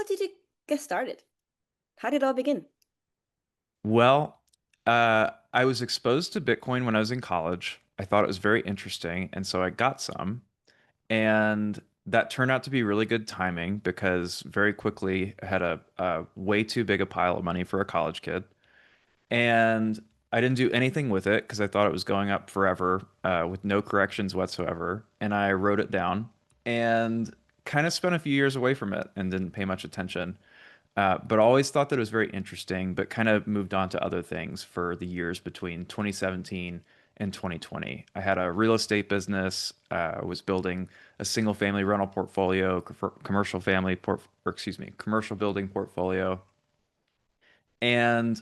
did you get started? How did it all begin? Well, I was exposed to Bitcoin when I was in college. I thought it was very interesting, and so I got some. And that turned out to be really good timing because very quickly I had a way too big a pile of money for a college kid. And I didn't do anything with it because I thought it was going up forever with no corrections whatsoever. And I wrote it down and kind of spent a few years away from it and didn't pay much attention. But always thought that it was very interesting, but kind of moved on to other things for the years between 2017 and 2020. I had a real estate business, was building a single family rental portfolio, commercial family or excuse me, commercial building portfolio, and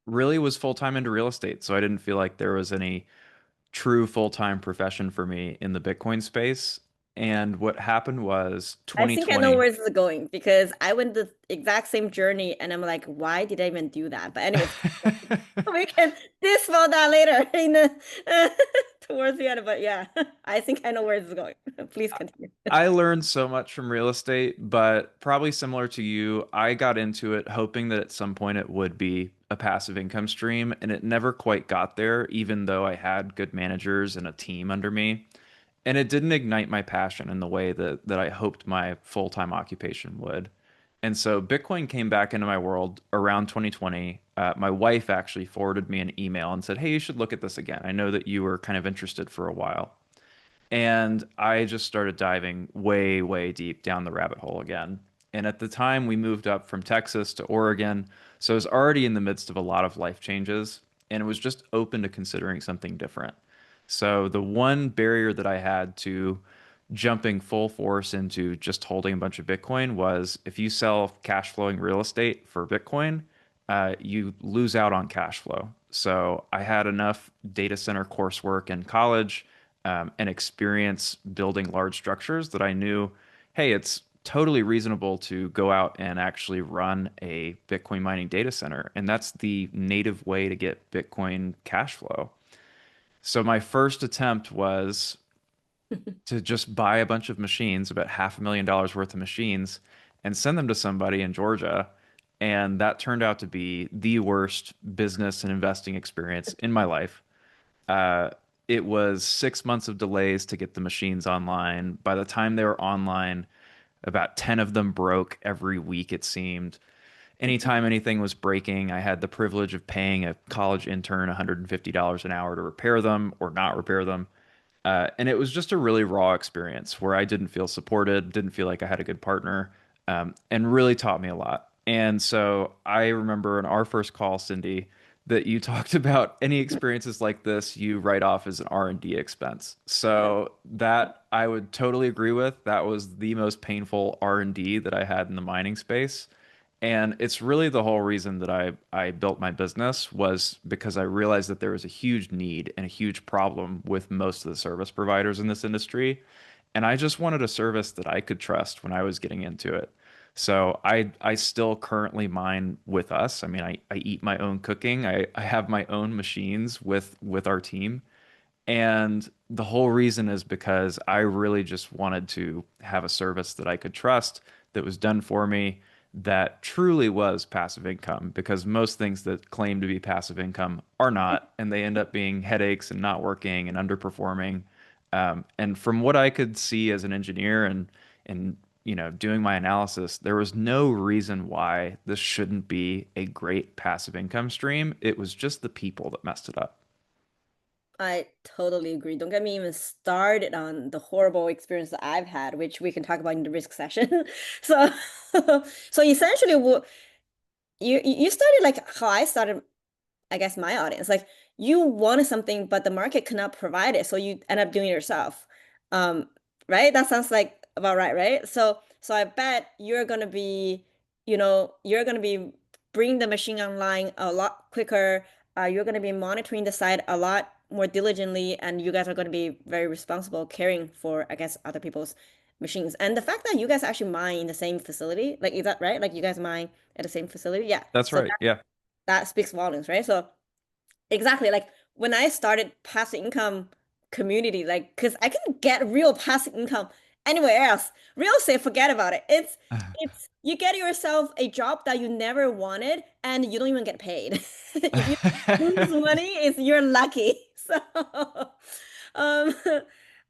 really was full time into real estate. So I didn't feel like there was any true full time profession for me in the Bitcoin space. And what happened was I think I know 2020. where this is going because I went the exact same journey and I'm like, why did I even do that? But anyways, we can dispel that later in towards the end. But yeah, I think I know where this is going. Please continue. I learned so much from real estate, but probably similar to you, I got into it hoping that at some point it would be a passive income stream, and it never quite got there, even though I had good managers and a team under me. And it didn't ignite my passion in the way that I hoped my full-time occupation would. And so Bitcoin came back into my world around 2020. My wife actually forwarded me an email and said, "Hey, you should look at this again. I know that you were kind of interested for a while." And I just started diving way, way deep down the rabbit hole again. And at the time, we moved up from Texas to Oregon. So I was already in the midst of a lot of life changes and it was just open to considering something different. So the one barrier that I had to jumping full force into just holding a bunch of Bitcoin was if you sell cash flowing real estate for Bitcoin, you lose out on cash flow. So I had enough data center coursework in college and experience building large structures that I knew, hey, it's totally reasonable to go out and actually run a Bitcoin mining data center. And that's the native way to get Bitcoin cash flow. So my first attempt was to just buy a bunch of machines, about $500,000 worth of machines, and send them to somebody in Georgia. And that turned out to be the worst business and investing experience in my life. Uh, it was 6 months of delays to get the machines online. By the time they were online, about 10 of them broke every week, it seemed. Anytime anything was breaking, I had the privilege of paying a college intern $150 an hour to repair them or not repair them. And it was just a really raw experience where I didn't feel supported, didn't feel like I had a good partner, and really taught me a lot. And so I remember in our first call, Cindy, that you talked about any experiences like this you write off as an R&D expense. Yeah. So that I would totally agree with. That was the most painful R&D that I had in the mining space. And it's really the whole reason that I built my business was because I realized that there was a huge need and a huge problem with most of the service providers in this industry. And I just wanted a service that I could trust when I was getting into it. So I still currently mine with us. I mean, I eat my own cooking. I have my own machines with our team. And the whole reason is because I really just wanted to have a service that I could trust that was done for me that truly was passive income because most things that claim to be passive income are not, and they end up being headaches and not working and underperforming. And from what I could see as an engineer and doing my analysis, there was no reason why this shouldn't be a great passive income stream. It was just the people that messed it up. I totally agree. Don't get me even started on the horrible experience that I've had, which we can talk about in the risk session. So, so essentially, what you started like how I started, I guess my audience, like you wanted something, but the market could not provide it, so you end up doing it yourself. Um, right? That sounds like about right, right? So I bet you're gonna be, you're gonna be bringing the machine online a lot quicker. You're gonna be monitoring the site a lot more diligently, and you guys are gonna be very responsible caring for, I guess, other people's machines. And the fact that you guys actually mine in the same facility, like, is that right? Like you guys mine at the same facility? Yeah. That's So right. Yeah. that speaks volumes, right? So exactly, like when I started passive income community, like because I can get real passive income anywhere else. Real estate, forget about it. It's you get yourself a job that you never wanted and you don't even get paid. If you lose money, it's you're lucky. So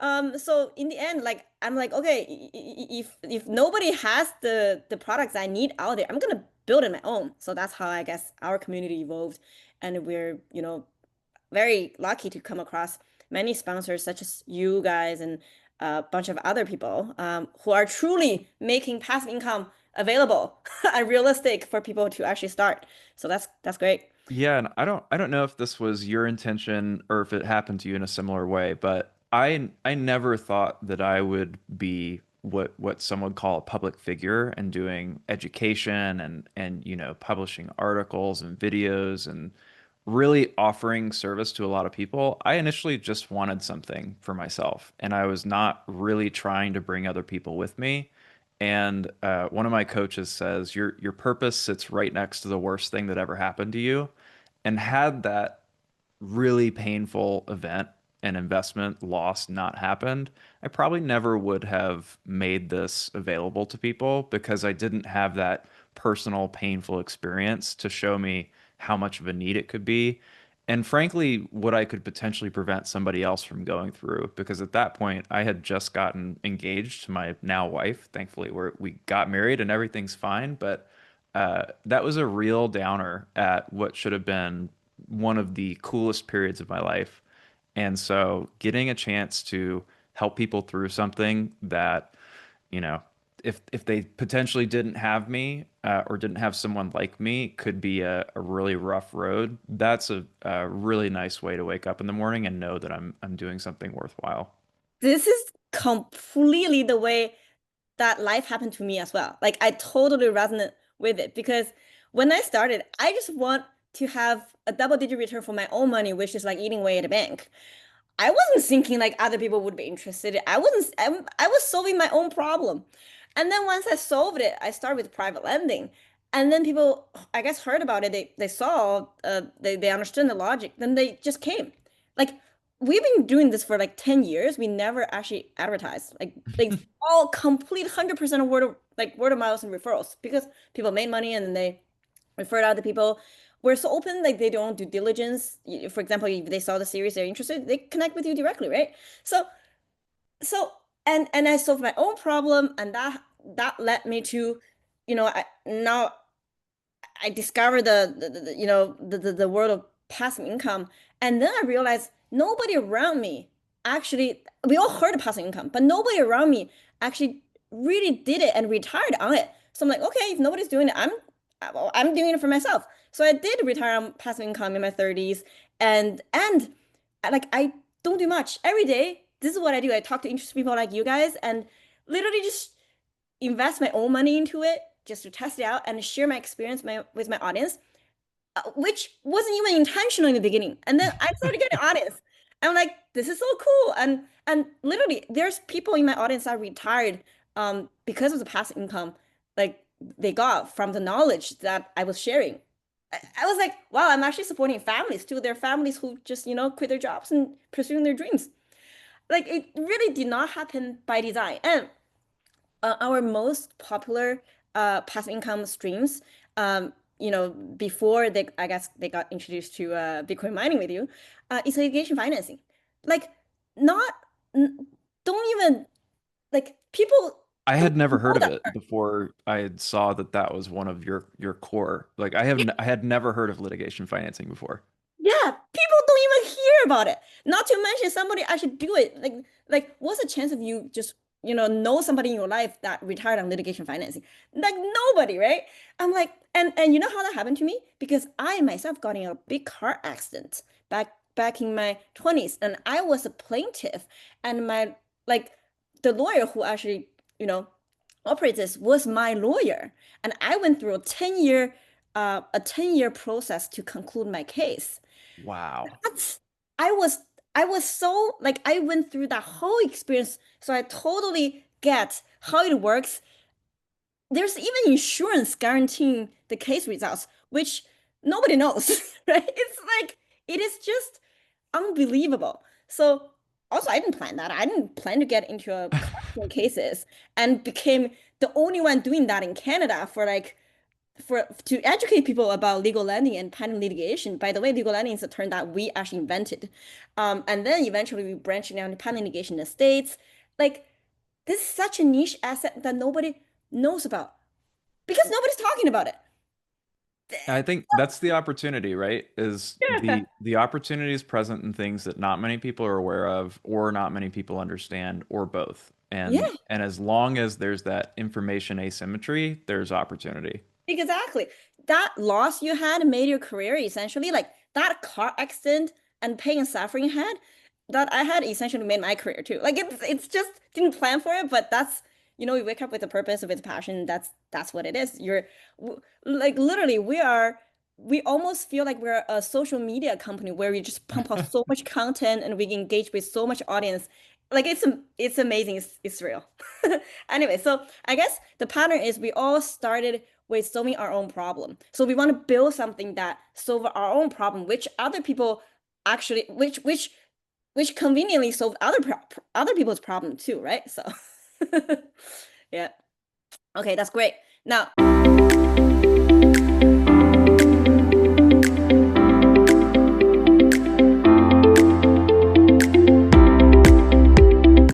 um so in the end, like I'm like, okay, if nobody has the products I need out there, I'm gonna build it my own. So that's how I guess our community evolved. And we're, very lucky to come across many sponsors such as you guys and a bunch of other people who are truly making passive income available and realistic for people to actually start. So that's great. Yeah, and I don't know if this was your intention or if it happened to you in a similar way, but I never thought that I would be what some would call a public figure and doing education and publishing articles and videos and really offering service to a lot of people. I initially just wanted something for myself, and I was not really trying to bring other people with me. And one of my coaches says, your purpose sits right next to the worst thing that ever happened to you. And had that really painful event and investment loss not happened, I probably never would have made this available to people because I didn't have that personal painful experience to show me how much of a need it could be. And frankly, what I could potentially prevent somebody else from going through, because at that point I had just gotten engaged to my now wife. Thankfully, we got married and everything's fine. But that was a real downer at what should have been one of the coolest periods of my life. And so getting a chance to help people through something that, you know, if they potentially didn't have me or didn't have someone like me, could be a really rough road. That's a really nice way to wake up in the morning and know that I'm doing something worthwhile. This is completely the way that life happened to me as well. Like I totally resonate with it because when I started, I just want to have a double-digit return for my own money, which is like eating away at a bank. I wasn't thinking like other people would be interested. I was solving my own problem. And then once I solved it, I started with private lending. And then people, I guess, heard about it. They saw, they understood the logic. Then they just came. Like we've been doing this for like 10 years. We never actually advertised. Like all complete 100% of word of mouth and referrals because people made money and then they refer to other people. We're so open, like they don't do diligence. For example, if they saw the series, they're interested, they connect with you directly, right? So, so, and I solved my own problem, and that led me to, now I discovered the world of passive income, and then I realized nobody around me actually. We all heard of passive income, but nobody around me actually really did it and retired on it. So I'm like, okay, if nobody's doing it, I'm doing it for myself. So I did retire on passive income in my 30s, and like I don't do much every day. This is what I do. I talk to interested people like you guys, and literally just invest my own money into it just to test it out and share my experience with my audience, which wasn't even intentional in the beginning. And then I started getting audience. I'm like, this is so cool. And literally, there's people in my audience that retired because of the passive income, like they got from the knowledge that I was sharing. I was like, wow, I'm actually supporting families too. There are families who just, quit their jobs and pursuing their dreams. Like it really did not happen by design. And our most popular passive income streams, before I guess they got introduced to Bitcoin mining with you, is litigation financing. Like, not, don't even like people I don't had never know heard of that. it before I had saw that that was one of your core. Like I had never heard of litigation financing before. Yeah, people don't even hear about it. Not to mention somebody actually do it. Like what's the chance of you just, know somebody in your life that retired on litigation financing? Like nobody, right? I'm like, and you know how that happened to me? Because I myself got in a big car accident back in my 20s, and I was a plaintiff, and my like the lawyer who actually, operates this was my lawyer. And I went through a 10-year process to conclude my case. Wow. That's I was I was so like I went through that whole experience, so I totally get how it works. There's even insurance guaranteeing the case results, which nobody knows, right? It's like it is just unbelievable. So also I didn't plan that. I didn't plan to get into a corruption cases and became the only one doing that in Canada for like for to educate people about legal lending and patent litigation. By the way, legal lending is a term that we actually invented. And then eventually we branched out into patent litigation in the States. Like this is such a niche asset that nobody knows about because nobody's talking about it. I think that's the opportunity, right? Is Yeah. the opportunity is present in things that not many people are aware of, or not many people understand, or both. Yeah, And as long as there's that information asymmetry, there's opportunity. exactly. That loss you had made your career essentially like that car accident and pain and suffering you had that I had essentially made my career too. Like it's just didn't plan for it, but that's you wake up with a purpose, with a passion. That's what it is. Like literally we almost feel like we're a social media company where we just pump out so much content and we engage with so much audience. Like it's amazing. It's real. Anyway, so I guess the pattern is we all started with solving our own problem. So we want to build something that solve our own problem, which other people actually, which conveniently solve other people's problem too, right? So, yeah. Okay, that's great. Now,